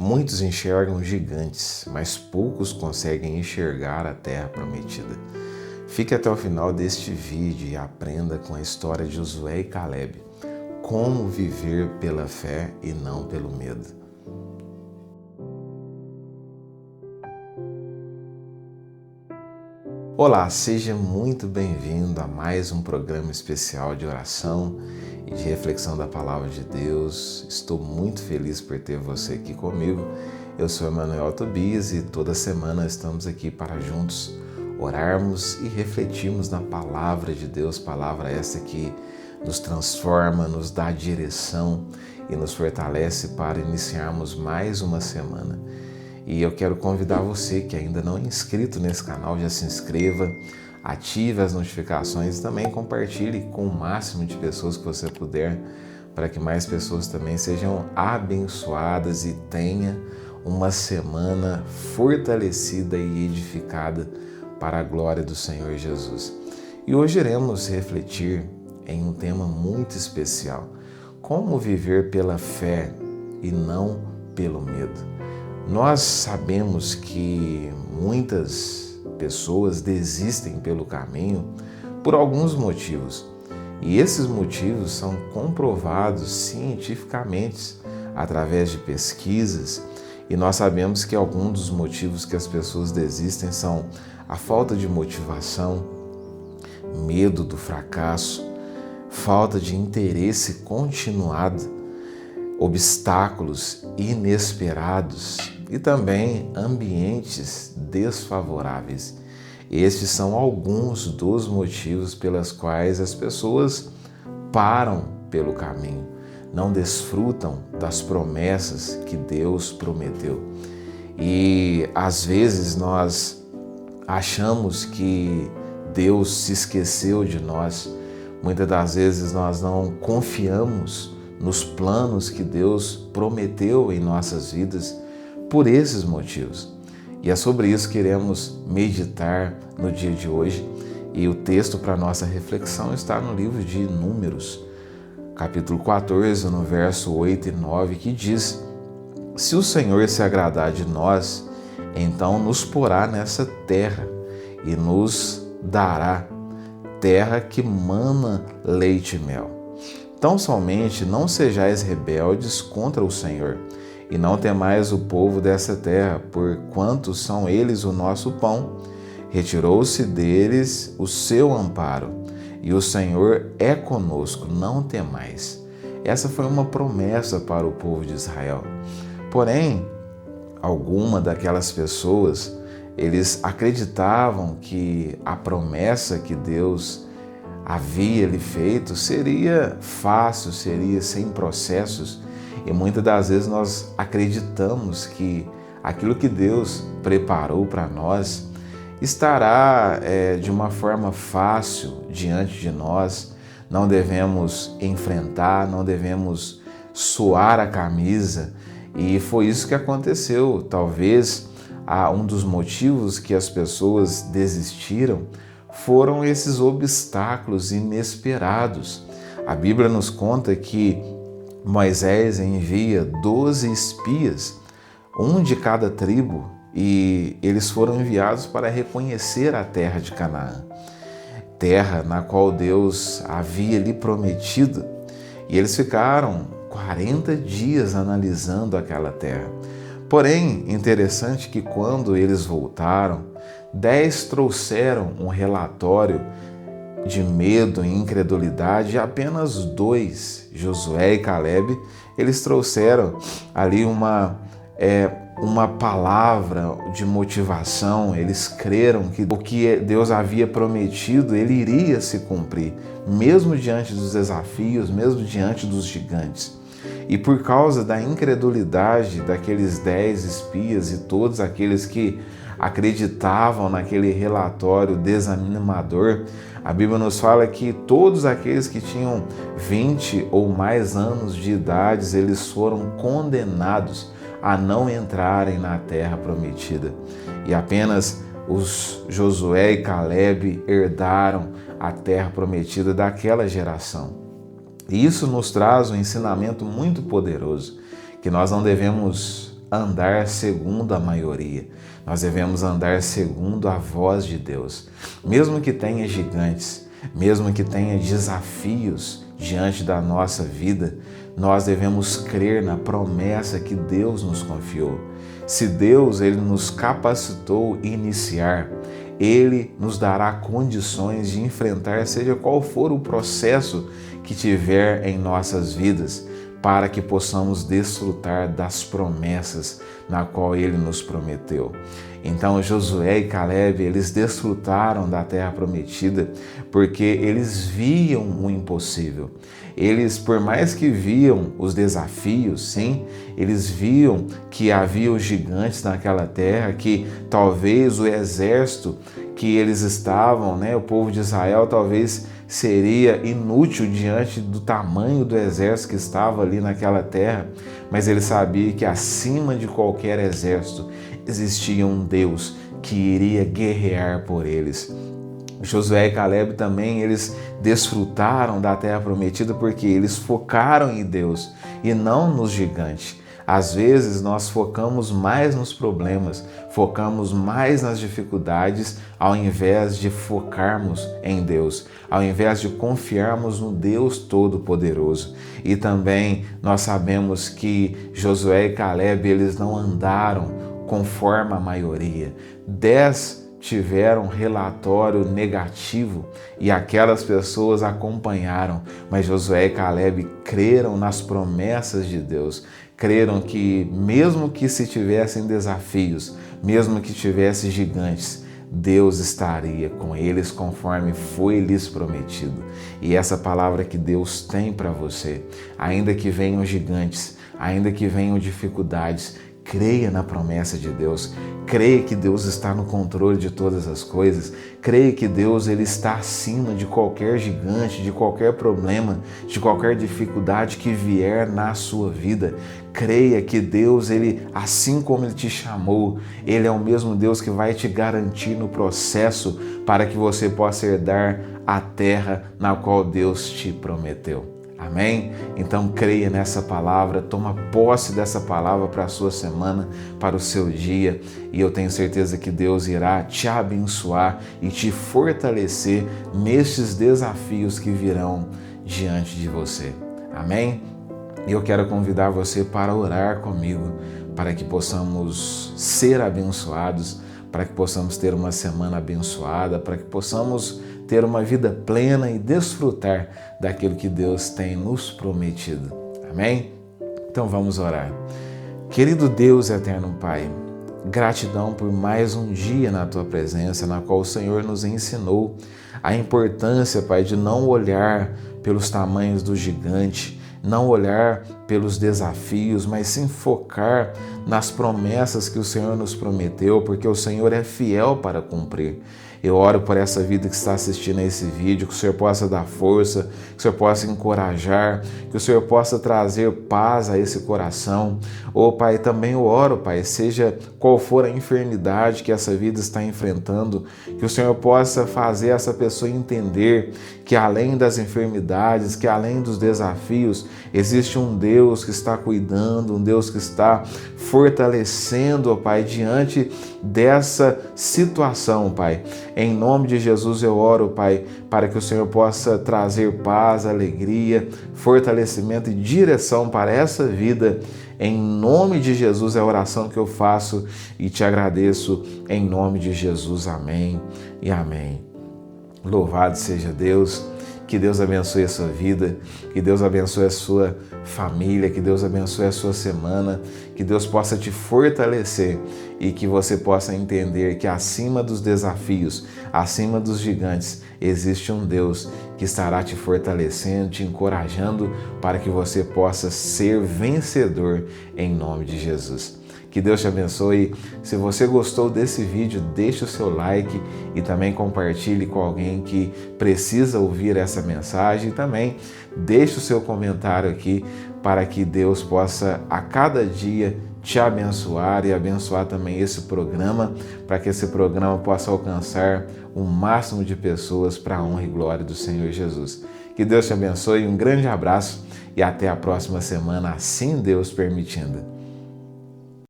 Muitos enxergam gigantes, mas poucos conseguem enxergar a terra prometida. Fique até o final deste vídeo e aprenda com a história de Josué e Caleb, como viver pela fé e não pelo medo. Olá, seja muito bem-vindo a mais um programa especial de oração e de reflexão da Palavra de Deus. Estou muito feliz por ter você aqui comigo. Eu sou Emanuel Tobias e toda semana estamos aqui para juntos orarmos e refletirmos na Palavra de Deus, palavra essa que nos transforma, nos dá direção e nos fortalece para iniciarmos mais uma semana. E eu quero convidar você que ainda não é inscrito nesse canal, já se inscreva, ative as notificações e também compartilhe com o máximo de pessoas que você puder, para que mais pessoas também sejam abençoadas e tenham uma semana fortalecida e edificada para a glória do Senhor Jesus. E hoje iremos refletir em um tema muito especial: como viver pela fé e não pelo medo. Nós sabemos que muitas pessoas desistem pelo caminho por alguns motivos, e esses motivos são comprovados cientificamente através de pesquisas, e nós sabemos que alguns dos motivos que as pessoas desistem são a falta de motivação, medo do fracasso, falta de interesse continuado, obstáculos inesperados e também ambientes desfavoráveis. Estes são alguns dos motivos pelos quais as pessoas param pelo caminho, não desfrutam das promessas que Deus prometeu. E às vezes nós achamos que Deus se esqueceu de nós. Muitas das vezes nós não confiamos nos planos que Deus prometeu em nossas vidas por esses motivos. E é sobre isso que iremos meditar no dia de hoje. E o texto para nossa reflexão está no livro de Números, capítulo 14, no verso 8 e 9, que diz: Se o Senhor se agradar de nós, então nos porá nessa terra e nos dará terra que mana leite e mel. Tão somente não sejais rebeldes contra o Senhor, e não temais o povo dessa terra, porquanto são eles o nosso pão. Retirou-se deles o seu amparo, e o Senhor é conosco, não temais. Essa foi uma promessa para o povo de Israel. Porém, alguma daquelas pessoas, eles acreditavam que a promessa que Deus havia lhe feito seria fácil, seria sem processos, e muitas das vezes nós acreditamos que aquilo que Deus preparou para nós estará de uma forma fácil diante de nós, não devemos enfrentar, não devemos suar a camisa, e foi isso que aconteceu. Talvez um dos motivos que as pessoas desistiram foram esses obstáculos inesperados. A Bíblia nos conta que Moisés envia 12 espias, um de cada tribo, e eles foram enviados para reconhecer a terra de Canaã, terra na qual Deus havia lhe prometido. E eles ficaram 40 dias analisando aquela terra. Porém, interessante que quando eles voltaram, 10 trouxeram um relatório de medo e incredulidade, e apenas 2, Josué e Caleb, eles trouxeram ali uma palavra de motivação. Eles creram que o que Deus havia prometido, ele iria se cumprir, mesmo diante dos desafios, mesmo diante dos gigantes. E por causa da incredulidade daqueles 10 espias e todos aqueles que acreditavam naquele relatório desanimador, a Bíblia nos fala que todos aqueles que tinham 20 ou mais anos de idade, eles foram condenados a não entrarem na terra prometida. E apenas os Josué e Caleb herdaram a terra prometida daquela geração. E isso nos traz um ensinamento muito poderoso, que nós não devemos andar segundo a maioria. Nós devemos andar segundo a voz de Deus. Mesmo que tenha gigantes, mesmo que tenha desafios diante da nossa vida, nós devemos crer na promessa que Deus nos confiou. Se Deus ele nos capacitou a iniciar, Ele nos dará condições de enfrentar seja qual for o processo que tiver em nossas vidas, para que possamos desfrutar das promessas na qual Ele nos prometeu. Então Josué e Caleb, eles desfrutaram da terra prometida porque eles viam o impossível. Eles, por mais que viam os desafios, sim, eles viam que havia os gigantes naquela terra, que talvez o exército que eles estavam, o povo de Israel, talvez seria inútil diante do tamanho do exército que estava ali naquela terra, mas ele sabia que acima de qualquer exército existia um Deus que iria guerrear por eles. Josué e Caleb também, eles desfrutaram da terra prometida porque eles focaram em Deus e não nos gigantes. Às vezes nós focamos mais nos problemas, focamos mais nas dificuldades, ao invés de focarmos em Deus, ao invés de confiarmos no Deus Todo-Poderoso. E também nós sabemos que Josué e Caleb, eles não andaram conforme a maioria. 10 tiveram relatório negativo e aquelas pessoas acompanharam, mas Josué e Caleb creram nas promessas de Deus, creram que mesmo que se tivessem desafios, mesmo que tivessem gigantes, Deus estaria com eles conforme foi lhes prometido. E essa palavra que Deus tem para você, ainda que venham gigantes, ainda que venham dificuldades, creia na promessa de Deus, creia que Deus está no controle de todas as coisas, creia que Deus ele está acima de qualquer gigante, de qualquer problema, de qualquer dificuldade que vier na sua vida. Creia que Deus, ele, assim como Ele te chamou, Ele é o mesmo Deus que vai te garantir no processo para que você possa herdar a terra na qual Deus te prometeu. Amém? Então creia nessa palavra, toma posse dessa palavra para a sua semana, para o seu dia, e eu tenho certeza que Deus irá te abençoar e te fortalecer nestes desafios que virão diante de você. Amém? E eu quero convidar você para orar comigo, para que possamos ser abençoados, para que possamos ter uma semana abençoada, para que possamos ter uma vida plena e desfrutar daquilo que Deus tem nos prometido. Amém? Então vamos orar. Querido Deus e eterno Pai, gratidão por mais um dia na Tua presença, na qual o Senhor nos ensinou a importância, Pai, de não olhar pelos tamanhos do gigante, não olhar pelos desafios, mas sim focar nas promessas que o Senhor nos prometeu, porque o Senhor é fiel para cumprir. Eu oro por essa vida que está assistindo a esse vídeo, que o Senhor possa dar força, que o Senhor possa encorajar, que o Senhor possa trazer paz a esse coração. Pai, também eu oro, Pai, seja qual for a enfermidade que essa vida está enfrentando, que o Senhor possa fazer essa pessoa entender que além das enfermidades, que além dos desafios, existe um Deus que está cuidando, um Deus que está fortalecendo, Pai, diante dessa situação, Pai. Em nome de Jesus eu oro, Pai, para que o Senhor possa trazer paz, alegria, fortalecimento e direção para essa vida. Em nome de Jesus é a oração que eu faço e te agradeço em nome de Jesus. Amém e amém. Louvado seja Deus. Que Deus abençoe a sua vida, que Deus abençoe a sua família, que Deus abençoe a sua semana, que Deus possa te fortalecer e que você possa entender que acima dos desafios, acima dos gigantes, existe um Deus que estará te fortalecendo, te encorajando para que você possa ser vencedor em nome de Jesus. Que Deus te abençoe. Se você gostou desse vídeo, deixe o seu like e também compartilhe com alguém que precisa ouvir essa mensagem. E também deixe o seu comentário aqui para que Deus possa a cada dia te abençoar e abençoar também esse programa, para que esse programa possa alcançar o máximo de pessoas para a honra e glória do Senhor Jesus. Que Deus te abençoe, um grande abraço e até a próxima semana, assim Deus permitindo.